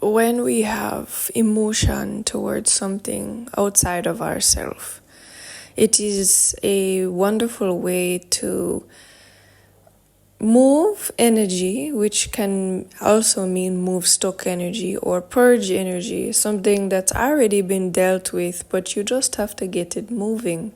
when we have emotion towards something outside of ourselves, it is a wonderful way to move energy, which can also mean move stuck energy or purge energy, something that's already been dealt with, but you just have to get it moving.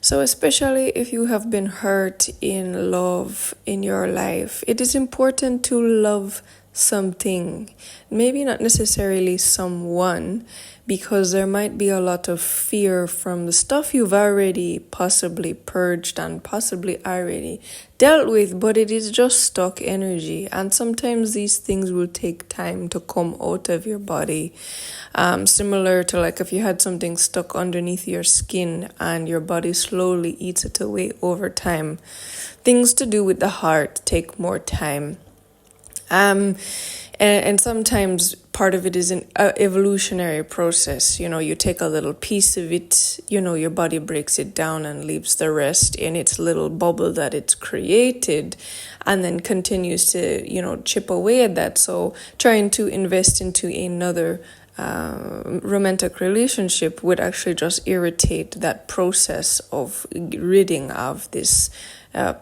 So especially if you have been hurt in love in your life, it is important to love something, maybe not necessarily someone, because there might be a lot of fear from the stuff you've already possibly purged and possibly already dealt with, but it is just stuck energy. And sometimes these things will take time to come out of your body. Similar to like if you had something stuck underneath your skin and your body slowly eats it away over time. Things to do with the heart take more time. And sometimes part of it is an evolutionary process. You know, you take a little piece of it, your body breaks it down and leaves the rest in its little bubble that it's created, and then continues to, chip away at that. So trying to invest into another romantic relationship would actually just irritate that process of ridding of this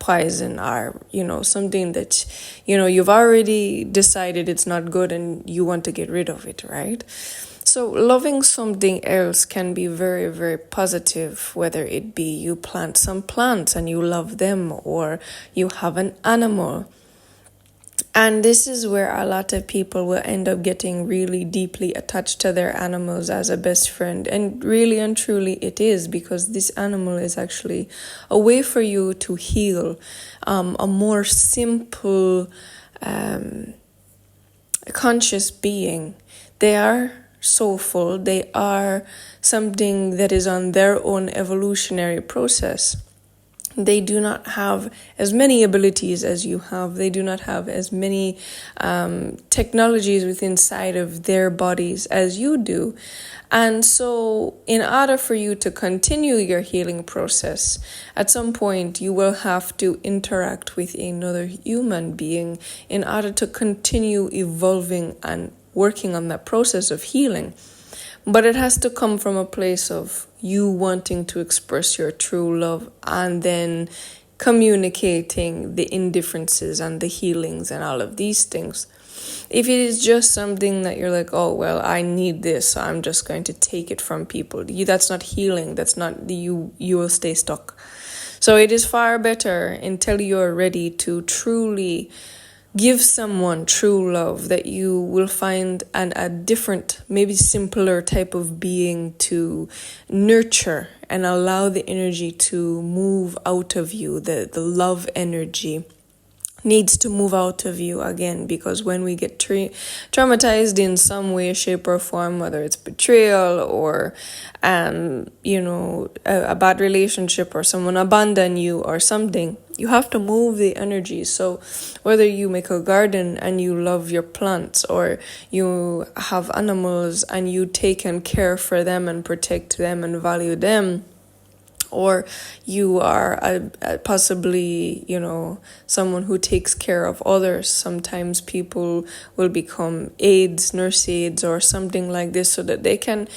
poison, or something that you've already decided it's not good and you want to get rid of it, right? So loving something else can be very, very positive, whether it be you plant some plants and you love them, or you have an animal. And this is where a lot of people will end up getting really deeply attached to their animals as a best friend. And really and truly it is, because this animal is actually a way for you to heal, a more simple, conscious being. They are soulful. They are something that is on their own evolutionary process. They do not have as many abilities as you have. They do not have as many technologies within inside of their bodies as you do. And so in order for you to continue your healing process, at some point you will have to interact with another human being in order to continue evolving and working on that process of healing. But it has to come from a place of you wanting to express your true love and then communicating the indifferences and the healings and all of these things. If it is just something that you're like, oh, well, I need this, so I'm just going to take it from people, that's not healing. That's not you will stay stuck. So it is far better until you're ready to truly give someone true love, that you will find a different, maybe simpler type of being to nurture and allow the energy to move out of you. The love energy needs to move out of you again, because when we get traumatized in some way, shape or form, whether it's betrayal or a bad relationship or someone abandon you or something, you have to move the energy. So whether you make a garden and you love your plants, or you have animals and you take and care for them and protect them and value them, or you are possibly, someone who takes care of others. Sometimes people will become nurse aides or something like this, so that they can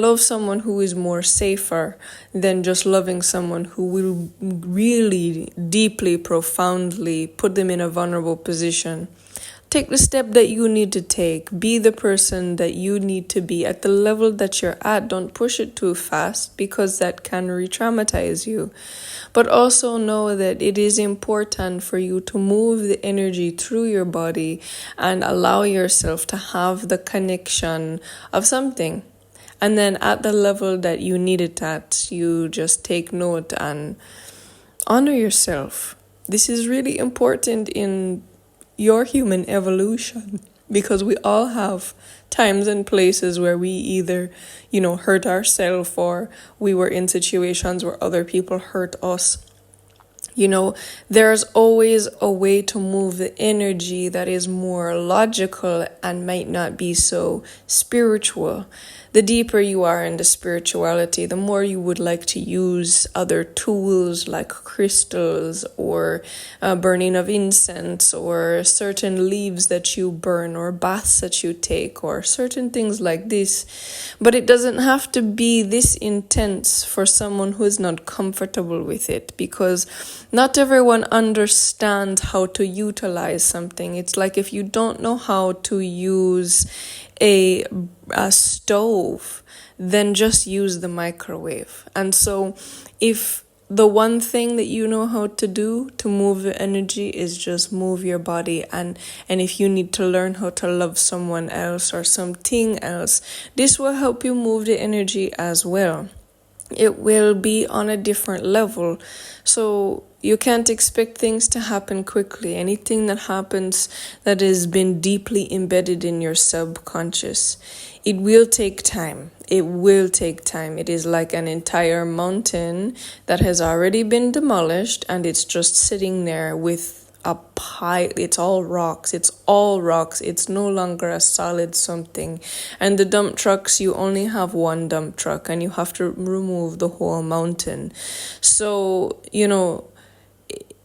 love someone who is more safer than just loving someone who will really deeply, profoundly put them in a vulnerable position. Take the step that you need to take. Be the person that you need to be at the level that you're at. Don't push it too fast, because that can re-traumatize you. But also know that it is important for you to move the energy through your body and allow yourself to have the connection of something. And then at the level that you need it at, you just take note and honor yourself. This is really important in your human evolution, because we all have times and places where we either, hurt ourselves, or we were in situations where other people hurt us. There's always a way to move the energy that is more logical and might not be so spiritual. The deeper you are in the spirituality, the more you would like to use other tools like crystals or burning of incense or certain leaves that you burn or baths that you take or certain things like this. But it doesn't have to be this intense for someone who is not comfortable with it, because not everyone understands how to utilize something. It's like if you don't know how to use a stove, then just use the microwave. And so if the one thing that you know how to do to move the energy is just move your body, and if you need to learn how to love someone else or something else, this will help you move the energy as well. It will be on a different level. So you can't expect things to happen quickly. Anything that happens that has been deeply embedded in your subconscious, it will take time. It will take time. It is like an entire mountain that has already been demolished and it's just sitting there with a pile. It's all rocks. It's no longer a solid something. And the dump trucks, you only have one dump truck and you have to remove the whole mountain. So,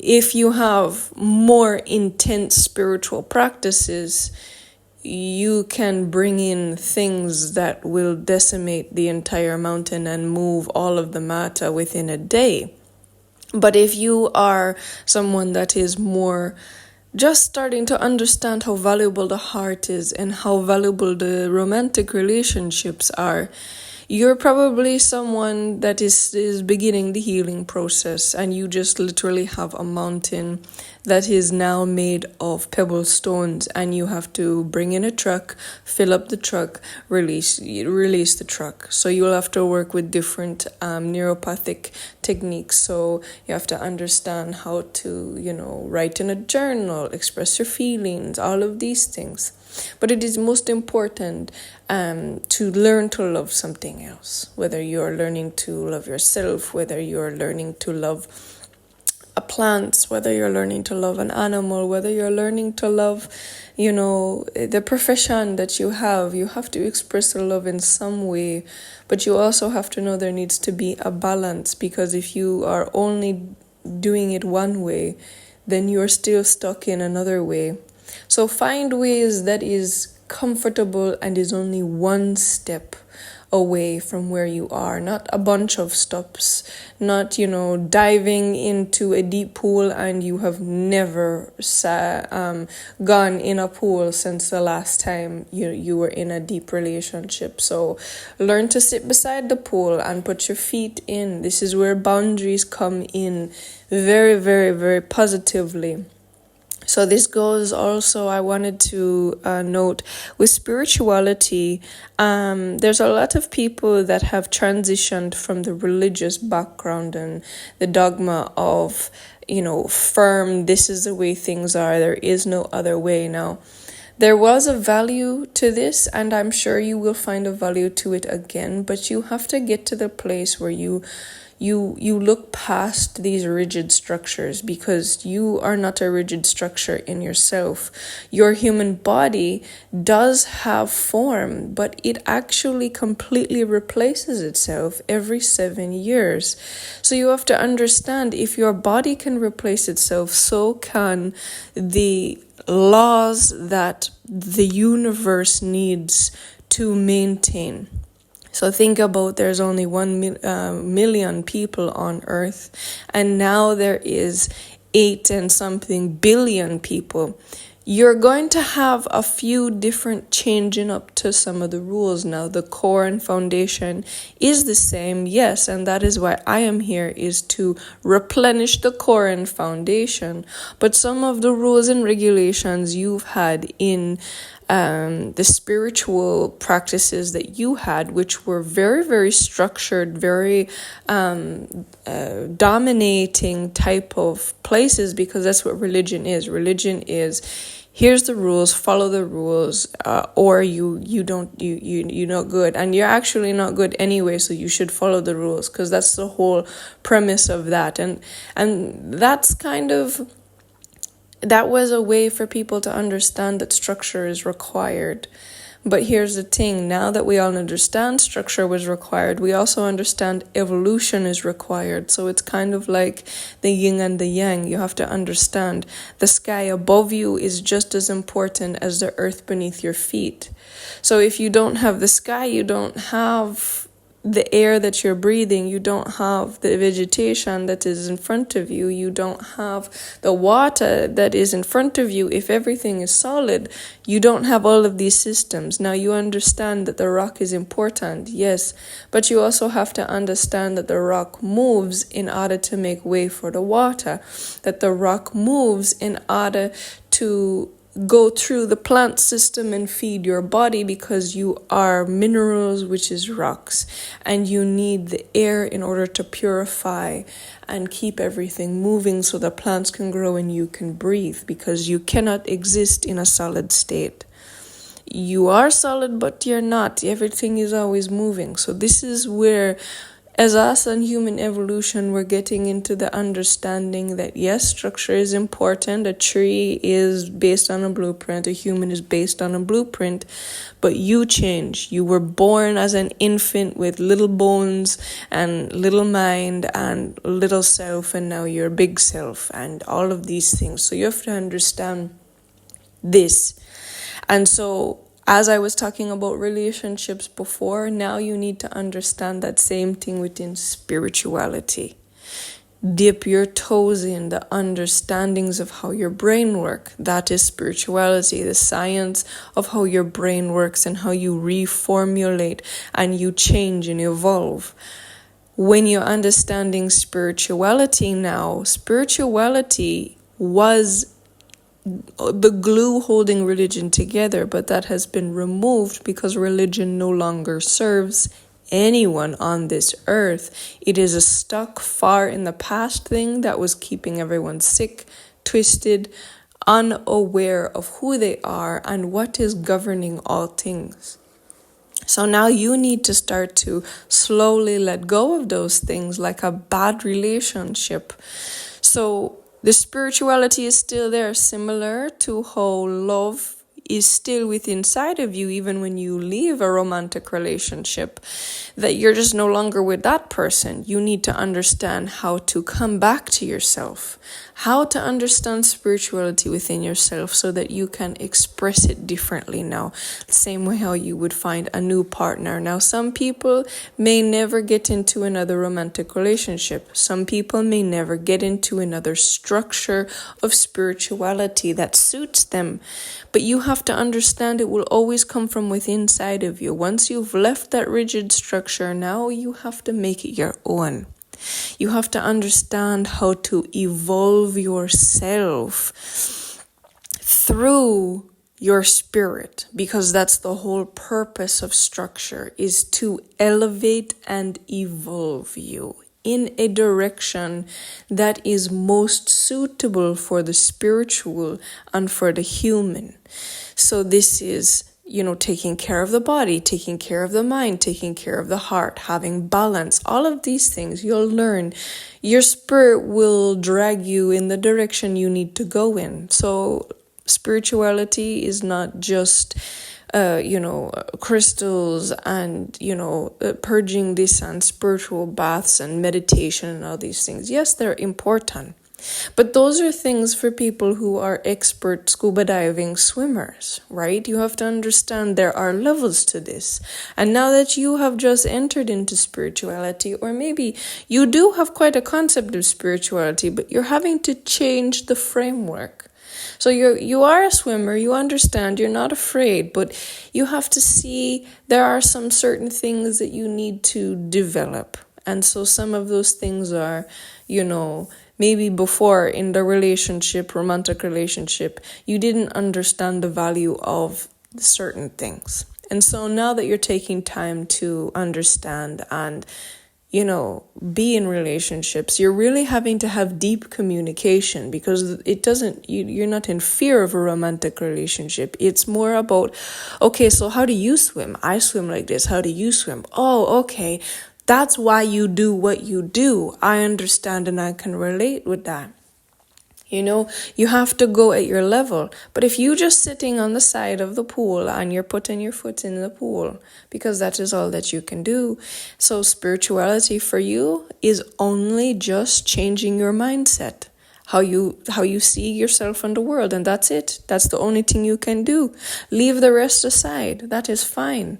if you have more intense spiritual practices, you can bring in things that will decimate the entire mountain and move all of the matter within a day. But if you are someone that is more just starting to understand how valuable the heart is and how valuable the romantic relationships are, you're probably someone that is beginning the healing process, and you just literally have a mountain that is now made of pebble stones, and you have to bring in a truck, fill up the truck, release the truck. So you'll have to work with different neuropathic techniques. So you have to understand how to, write in a journal, express your feelings, all of these things. But it is most important to learn to love something else, whether you're learning to love yourself, whether you're learning to love a plant, whether you're learning to love an animal, whether you're learning to love, the profession that you have to express the love in some way. But you also have to know there needs to be a balance, because if you are only doing it one way, then you're still stuck in another way. So find ways that is comfortable and is only one step away from where you are, not a bunch of stops, not, diving into a deep pool and you have never gone in a pool since the last time you were in a deep relationship. So learn to sit beside the pool and put your feet in. This is where boundaries come in very, very, very positively. So this goes also, I wanted to note, with spirituality, there's a lot of people that have transitioned from the religious background and the dogma of, firm, this is the way things are, there is no other way. Now, there was a value to this, and I'm sure you will find a value to it again, but you have to get to the place where you look past these rigid structures, because you are not a rigid structure in yourself. Your human body does have form, but it actually completely replaces itself every 7 years. So you have to understand, if your body can replace itself, so can the laws that the universe needs to maintain. So think about, there's only 1 million people on Earth, and now there is 8 and something billion people. You're going to have a few different changing up to some of the rules. Now, the core and foundation is the same, yes, and that is why I am here, is to replenish the core and foundation. But some of the rules and regulations you've had in the spiritual practices that you had, which were very, very structured, very dominating type of places, because that's what religion is. Religion is here's the rules, follow the rules, or you're not good, and you're actually not good anyway, so you should follow the rules, because that's the whole premise of that. And that's that was a way for people to understand that structure is required. But here's the thing, now that we all understand structure was required, we also understand evolution is required. So it's kind of like the yin and the yang. You have to understand the sky above you is just as important as the earth beneath your feet. So if you don't have the sky, you don't have the air that you're breathing, you don't have the vegetation that is in front of you, you don't have the water that is in front of you. If everything is solid, you don't have all of these systems. Now you understand that the rock is important, yes, but you also have to understand that the rock moves in order to make way for the water, that the rock moves in order to go through the plant system and feed your body, because you are minerals, which is rocks, and you need the air in order to purify and keep everything moving so the plants can grow and you can breathe, because you cannot exist in a solid state. You are solid, but you're not. Everything is always moving. So this is where, as us and human evolution, we're getting into the understanding that yes, structure is important. A tree is based on a blueprint. A human is based on a blueprint. But you change. You were born as an infant with little bones and little mind and little self, and now you're a big self and all of these things. So you have to understand this. And so, as I was talking about relationships before, now you need to understand that same thing within spirituality. Dip your toes in the understandings of how your brain works. That is spirituality, the science of how your brain works and how you reformulate and you change and evolve. When you're understanding spirituality now, spirituality was the glue holding religion together, but that has been removed because religion no longer serves anyone on this earth. It is a stuck far in the past thing that was keeping everyone sick, twisted, unaware of who they are and what is governing all things. So now you need to start to slowly let go of those things, like a bad relationship. So the spirituality is still there, similar to how love is still within inside of you, even when you leave a romantic relationship, that you're just no longer with that person. You need to understand how to come back to yourself, how to understand spirituality within yourself so that you can express it differently now. Same way how you would find a new partner. Now, some people may never get into another romantic relationship. Some people may never get into another structure of spirituality that suits them. But you have to understand it will always come from within inside of you. Once you've left that rigid structure, now you have to make it your own. You have to understand how to evolve yourself through your spirit, because that's the whole purpose of structure, is to elevate and evolve you in a direction that is most suitable for the spiritual and for the human. So this is, taking care of the body, taking care of the mind, taking care of the heart, having balance, all of these things you'll learn. Your spirit will drag you in the direction you need to go in. So spirituality is not just crystals and, purging this and spiritual baths and meditation and all these things. Yes, they're important. But those are things for people who are expert scuba diving swimmers, right? You have to understand there are levels to this. And now that you have just entered into spirituality, or maybe you do have quite a concept of spirituality, but you're having to change the framework. So you are a swimmer, you understand, you're not afraid, but you have to see there are some certain things that you need to develop. And so some of those things are, maybe before in the romantic relationship, you didn't understand the value of certain things. And so now that you're taking time to understand and, be in relationships, you're really having to have deep communication, because you're not in fear of a romantic relationship. It's more about, okay, so how do you swim? I swim like this. How do you swim? Oh, okay. That's why you do what you do. I understand and I can relate with that. You have to go at your level. But if you're just sitting on the side of the pool and you're putting your foot in the pool, because that is all that you can do. So spirituality for you is only just changing your mindset, how you see yourself in the world, and that's it. That's the only thing you can do. Leave the rest aside. That is fine.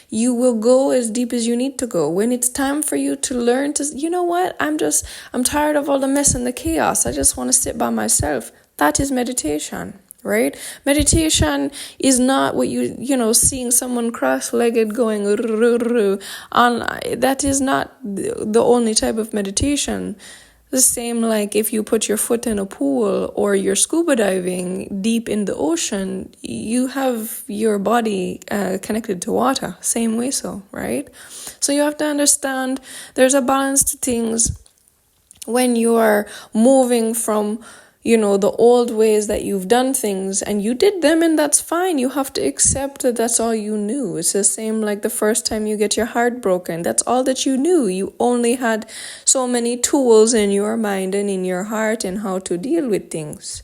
You will go as deep as you need to go. When it's time for you to learn to, you know what, I'm tired of all the mess and the chaos. I just want to sit by myself. That is meditation, right? Meditation is not what seeing someone cross-legged going on. That is not the only type of meditation. The same like if you put your foot in a pool or you're scuba diving deep in the ocean, you have your body connected to water. Same way so, right? So you have to understand there's a balance to things when you are moving from the old ways that you've done things, and you did them, and that's fine. You have to accept that that's all you knew. It's the same like the first time you get your heart broken. That's all that you knew. You only had so many tools in your mind and in your heart and how to deal with things.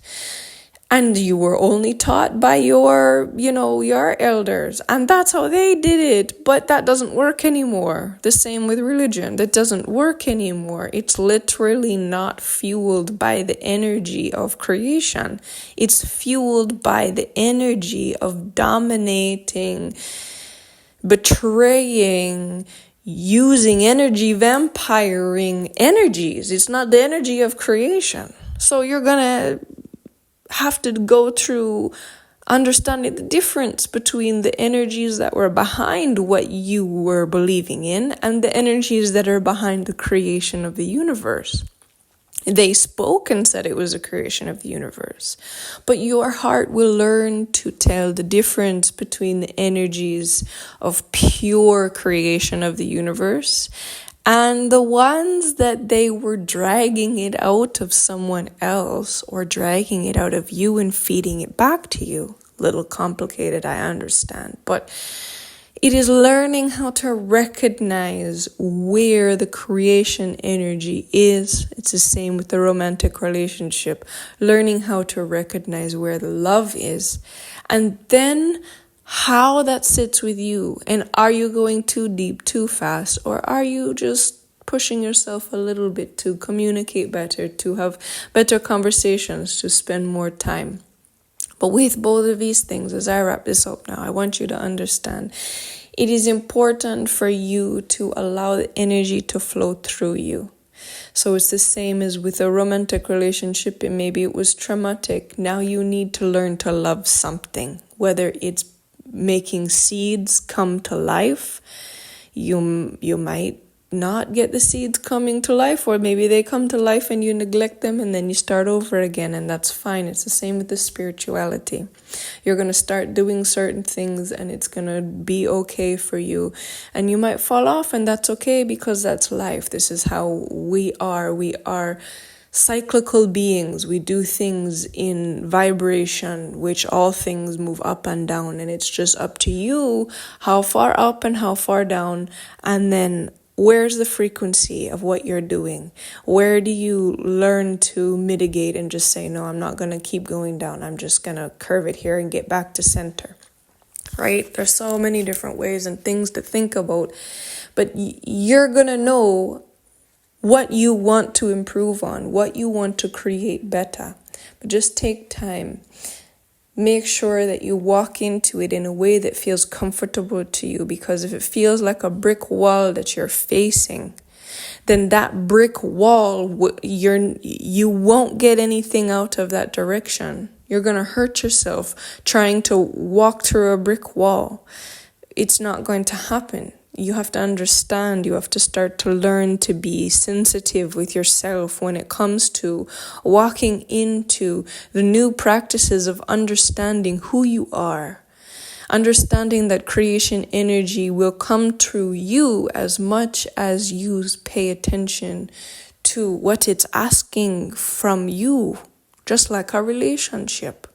And you were only taught by your elders. And that's how they did it. But that doesn't work anymore. The same with religion. That doesn't work anymore. It's literally not fueled by the energy of creation. It's fueled by the energy of dominating, betraying, using energy, vampiring energies. It's not the energy of creation. So you're going to have to go through understanding the difference between the energies that were behind what you were believing in and the energies that are behind the creation of the universe. They spoke and said it was a creation of the universe, but your heart will learn to tell the difference between the energies of pure creation of the universe and the ones that they were dragging it out of someone else or dragging it out of you and feeding it back to you. Little complicated, I understand. But it is learning how to recognize where the creation energy is. It's the same with the romantic relationship. Learning how to recognize where the love is. And then how that sits with you, and are you going too deep, too fast, or are you just pushing yourself a little bit to communicate better, to have better conversations, to spend more time? But with both of these things, as I wrap this up now, I want you to understand it is important for you to allow the energy to flow through you. So it's the same as with a romantic relationship, and maybe it was traumatic. Now you need to learn to love something, whether it's making seeds come to life. You might not get the seeds coming to life, or maybe they come to life and you neglect them and then you start over again, and that's fine. It's the same with the spirituality. You're going to start doing certain things and it's going to be okay for you, and you might fall off, and that's okay, because that's life. This is how we are cyclical beings. We do things in vibration, which all things move up and down, and it's just up to you how far up and how far down, and then where's the frequency of what you're doing? Where do you learn to mitigate and just say, no, I'm not going to keep going down. I'm just going to curve it here and get back to center, right? There's so many different ways and things to think about, but you're going to know what you want to improve on, what you want to create better. But just take time. Make sure that you walk into it in a way that feels comfortable to you, because if it feels like a brick wall that you're facing, then that brick wall, you won't get anything out of that direction. You're going to hurt yourself trying to walk through a brick wall. It's not going to happen. You have to understand, you have to start to learn to be sensitive with yourself when it comes to walking into the new practices of understanding who you are. Understanding that creation energy will come through you as much as you pay attention to what it's asking from you, just like a relationship.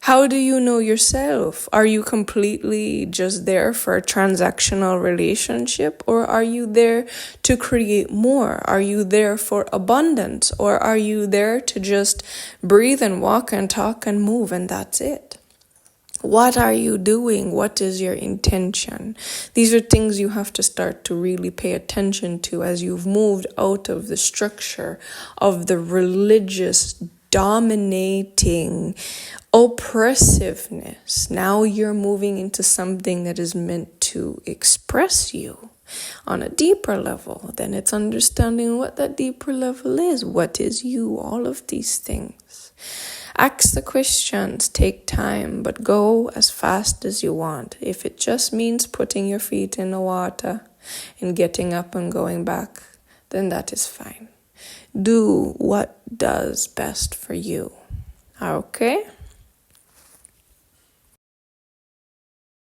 How do you know yourself? Are you completely just there for a transactional relationship, or are you there to create more? Are you there for abundance, or are you there to just breathe and walk and talk and move and that's it? What are you doing? What is your intention? These are things you have to start to really pay attention to as you've moved out of the structure of the religious dominating oppressiveness. Now you're moving into something that is meant to express you on a deeper level. Then it's understanding what that deeper level is. What is you? All of these things. Ask the questions, take time, but go as fast as you want. If it just means putting your feet in the water and getting up and going back, then that is fine. Do what does best for you. Okay?